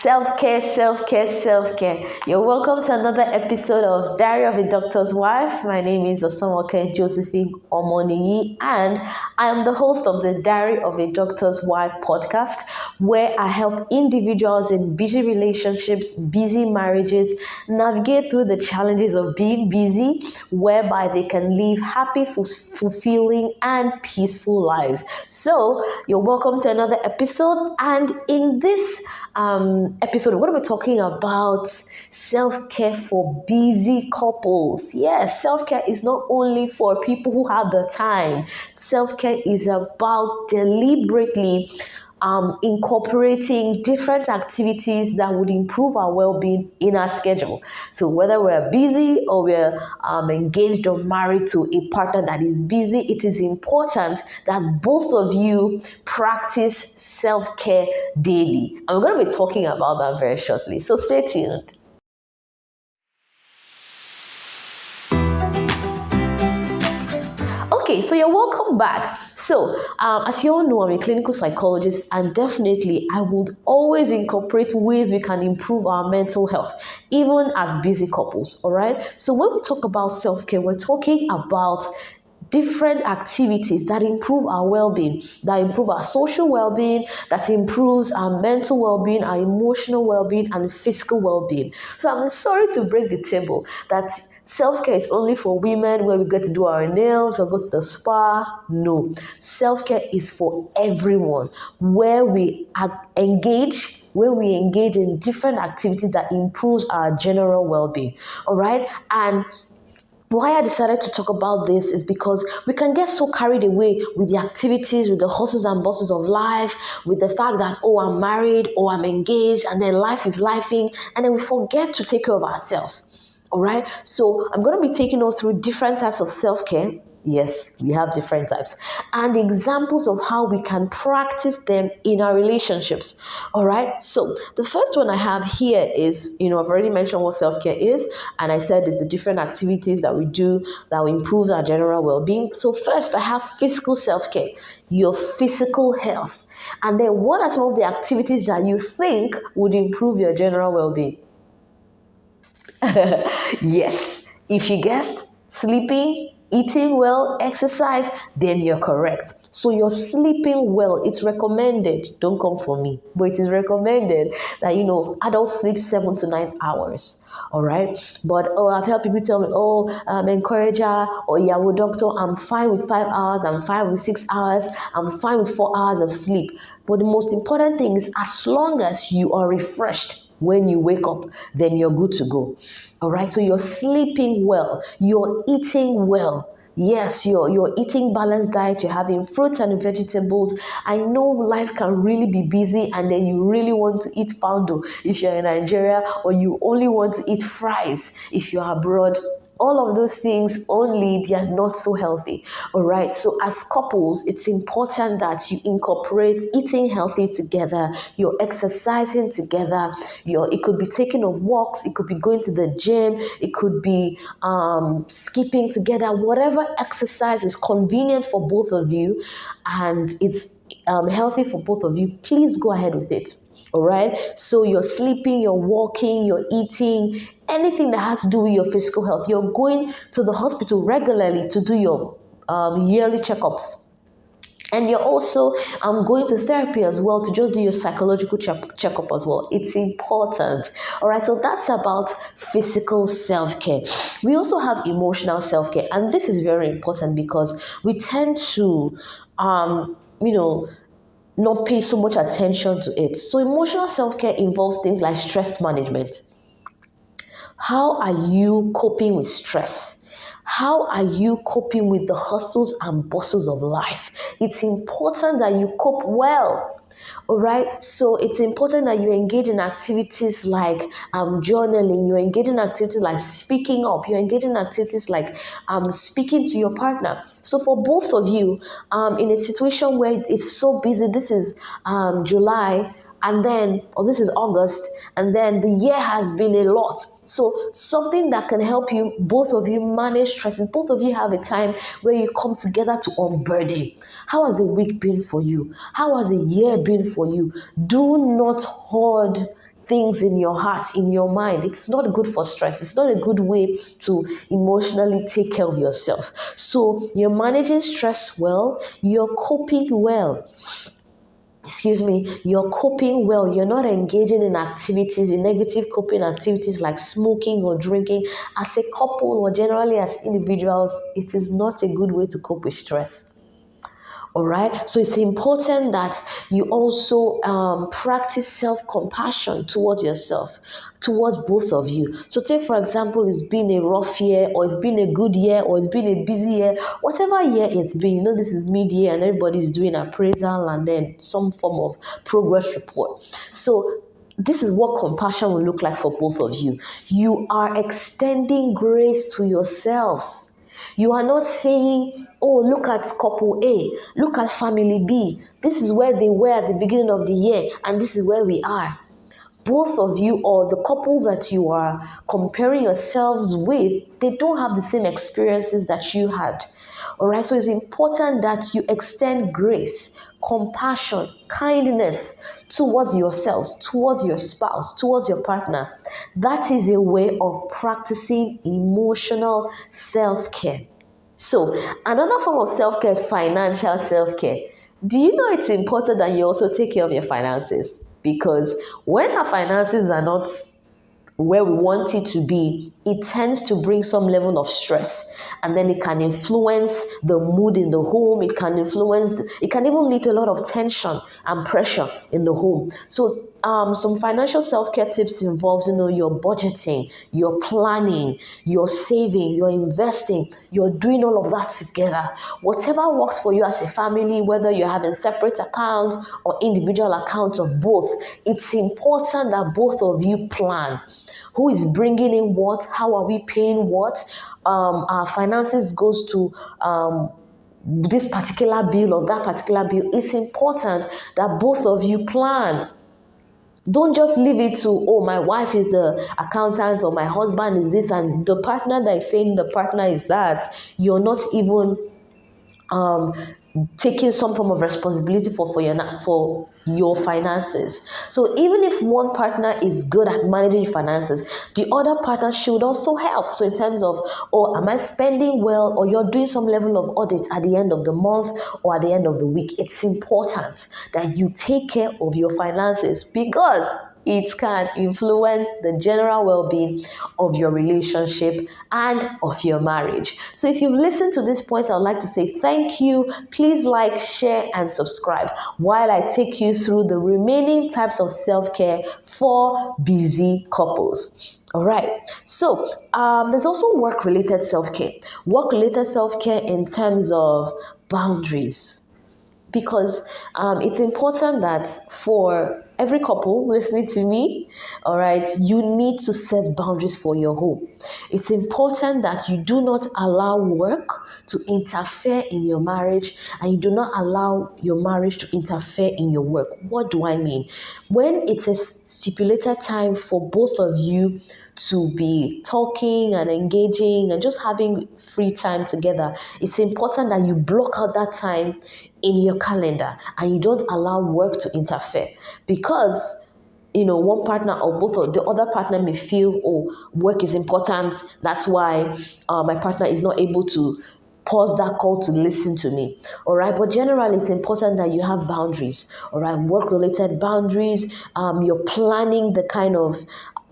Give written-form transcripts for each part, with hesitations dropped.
Self-care, self-care, self-care. You're welcome to another episode of Diary of a Doctor's Wife. My name is Osomwonken Josephine Omoniyi, and I am the host of the Diary of a Doctor's Wife podcast, where I help individuals in busy relationships, busy marriages, navigate through the challenges of being busy, whereby they can live happy, fulfilling, and peaceful lives. So, you're welcome to another episode, and in this episode, what are we talking about? Self-care for busy couples. Yes, self-care is not only for people who have the time. Self-care is about deliberately incorporating different activities that would improve our well-being in our schedule. So whether we're busy or we're engaged or married to a partner that is busy, it is important that both of you practice self-care daily. I'm going to be talking about that very shortly. So stay tuned. Okay, so you're welcome back. So, as you all know, I'm a clinical psychologist, and definitely I would always incorporate ways we can improve our mental health, even as busy couples, all right? So when we talk about self-care, we're talking about different activities that improve our well-being, that improve our social well-being, that improves our mental well-being, our emotional well-being, and physical well-being. So I'm sorry to break the table that self-care is only for women, where we get to do our nails or go to the spa. No, self-care is for everyone, where we engage in different activities that improves our general well-being. All right, and why I decided to talk about this is because we can get so carried away with the activities, with the hustles and bustles of life, with the fact that, oh, I'm married, or I'm engaged, and then life is lifing, and then we forget to take care of ourselves. All right, so I'm going to be taking us through different types of self-care. Yes, we have different types, and examples of how we can practice them in our relationships. All right, so the first one I have here is, I've already mentioned what self-care is, and I said it's the different activities that we do that will improve our general well-being. So first, I have physical self-care, your physical health. And then what are some of the activities that you think would improve your general well-being? Yes, if you guessed sleeping, eating well, exercise, then you're correct. So you're sleeping well. It's recommended. Don't come for me, but it is recommended that adults sleep 7 to 9 hours. All right, but I've heard people tell me, encourager or Iyawo Doctor, I'm fine with 5 hours, I'm fine with 6 hours, I'm fine with 4 hours of sleep. But the most important thing is, as long as you are refreshed when you wake up, then you're good to go. All right, so you're sleeping well, you're eating well. Yes, you're eating balanced diet, you're having fruits and vegetables. I know life can really be busy, and then you really want to eat poundo if you're in Nigeria, or you only want to eat fries if you're abroad. All of those things only, they are not so healthy. All right, so as couples, it's important that you incorporate eating healthy together, you're exercising together, it could be taking of walks, it could be going to the gym, it could be skipping together, whatever exercise is convenient for both of you and it's healthy for both of you, please go ahead with it. All right, so you're sleeping, you're walking, you're eating, anything that has to do with your physical health. You're going to the hospital regularly to do your yearly checkups. And you're also going to therapy as well to just do your psychological checkup as well. It's important. All right, so that's about physical self-care. We also have emotional self-care, and this is very important because we tend to, not pay so much attention to it. So emotional self-care involves things like stress management. How are you coping with stress? How are you coping with the hustles and bustles of life? It's important that you cope well. All right, so it's important that you engage in activities like journaling, you engage in activities like speaking up, you engage in activities like speaking to your partner. So for both of you, in a situation where it's so busy, this is July, and then, this is August, and then the year has been a lot. So something that can help you, both of you, manage stress is both of you have a time where you come together to unburden. How has the week been for you? How has the year been for you? Do not hoard things in your heart, in your mind. It's not good for stress. It's not a good way to emotionally take care of yourself. So you're managing stress well, you're coping well. You're coping well. You're not engaging in activities, in negative coping activities like smoking or drinking. As a couple or generally as individuals, it is not a good way to cope with stress. All right. So it's important that you also practice self-compassion towards yourself, towards both of you. So take, for example, it's been a rough year, or it's been a good year, or it's been a busy year, whatever year it's been. This is mid-year and everybody's doing appraisal and then some form of progress report. So this is what compassion will look like for both of you. You are extending grace to yourselves. You are not saying, oh, look at couple A, look at family B. This is where they were at the beginning of the year, and this is where we are. Both of you, or the couple that you are comparing yourselves with, they don't have the same experiences that you had. All right, so it's important that you extend grace, compassion, kindness towards yourselves, towards your spouse, towards your partner. That is a way of practicing emotional self-care. So another form of self-care is financial self-care. Do you know it's important that you also take care of your finances? Because when our finances are not where we want it to be, it tends to bring some level of stress, and then it can influence the mood in the home. It can even lead to a lot of tension and pressure in the home. So some financial self-care tips involves, your budgeting, your planning, your saving, your investing, you're doing all of that together. Whatever works for you as a family, whether you're having separate accounts or individual accounts of both, it's important that both of you plan. Who is bringing in what? How are we paying what? Our finances goes to this particular bill or that particular bill. It's important that both of you plan. Don't just leave it to, oh, my wife is the accountant or my husband is this, and the partner that is saying the partner is that. You're not even taking some form of responsibility for your finances. So even if one partner is good at managing finances, the other partner should also help. So in terms of, oh, am I spending well, or you're doing some level of audit at the end of the month or at the end of the week, it's important that you take care of your finances, because it can influence the general well-being of your relationship and of your marriage. So if you've listened to this point, I'd like to say thank you. Please like, share, and subscribe while I take you through the remaining types of self-care for busy couples. All right. So there's also work-related self-care. Work-related self-care in terms of boundaries. Because it's important that for every couple listening to me, all right, you need to set boundaries for your home. It's important that you do not allow work to interfere in your marriage, and you do not allow your marriage to interfere in your work. What do I mean? When it's a stipulated time for both of you to be talking and engaging and just having free time together, it's important that you block out that time in your calendar and you don't allow work to interfere, because one partner or both of the other partner may feel, oh, work is important, that's why my partner is not able to pause that call to listen to me. All right, but generally it's important that you have boundaries. All right, work related boundaries.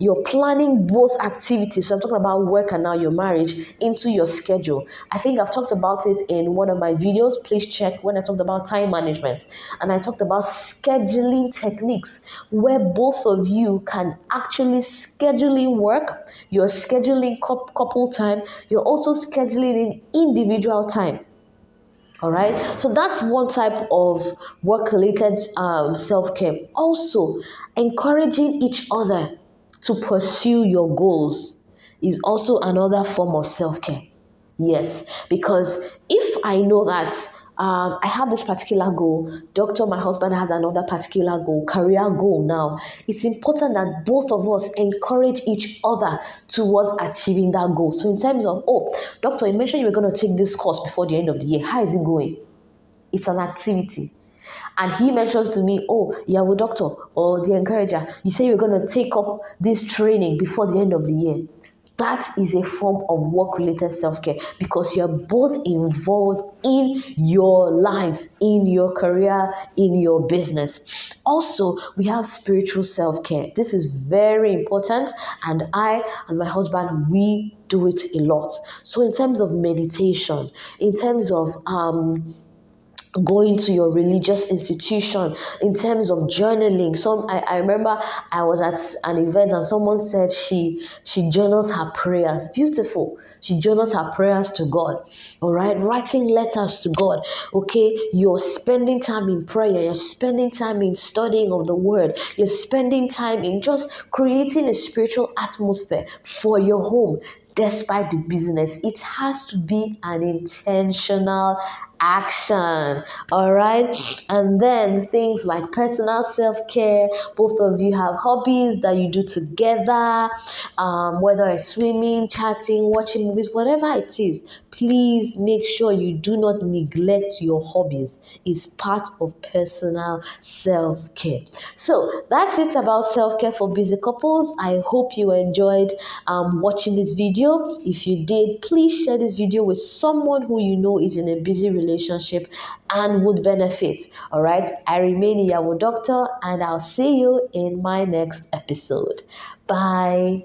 You're planning both activities. So I'm talking about work and now your marriage into your schedule. I think I've talked about it in one of my videos. Please check when I talked about time management. And I talked about scheduling techniques where both of you can actually scheduling work. You're scheduling couple time. You're also scheduling in individual time. All right. So that's one type of work-related self-care. Also, encouraging each other to pursue your goals is also another form of self-care. Yes, because if I know that I have this particular goal, Doctor, my husband has another particular goal, career goal now, it's important that both of us encourage each other towards achieving that goal. So in terms of, oh, Doctor, you mentioned you were going to take this course before the end of the year. How is it going? It's an activity. And he mentions to me, oh, Iyawo Doctor or the encourager, you say you're going to take up this training before the end of the year. That is a form of work-related self-care because you're both involved in your lives, in your career, in your business. Also, we have spiritual self-care. This is very important, and I and my husband, we do it a lot. So in terms of meditation, in terms of going to your religious institution, in terms of journaling. I remember I was at an event and someone said she journals her prayers. Beautiful. She journals her prayers to God. All right, writing letters to God. Okay, you're spending time in prayer, you're spending time in studying of the word, you're spending time in just creating a spiritual atmosphere for your home. Despite the business, it has to be an intentional action. All right. And then things like personal self-care. Both of you have hobbies that you do together, whether it's swimming, chatting, watching movies, whatever it is. Please make sure you do not neglect your hobbies. It's part of personal self-care. So that's it about self-care for busy couples. I hope you enjoyed watching this video. If you did, please share this video with someone who you know is in a busy relationship and would benefit. All right. I remain Iyawo Doctor, and I'll see you in my next episode. Bye.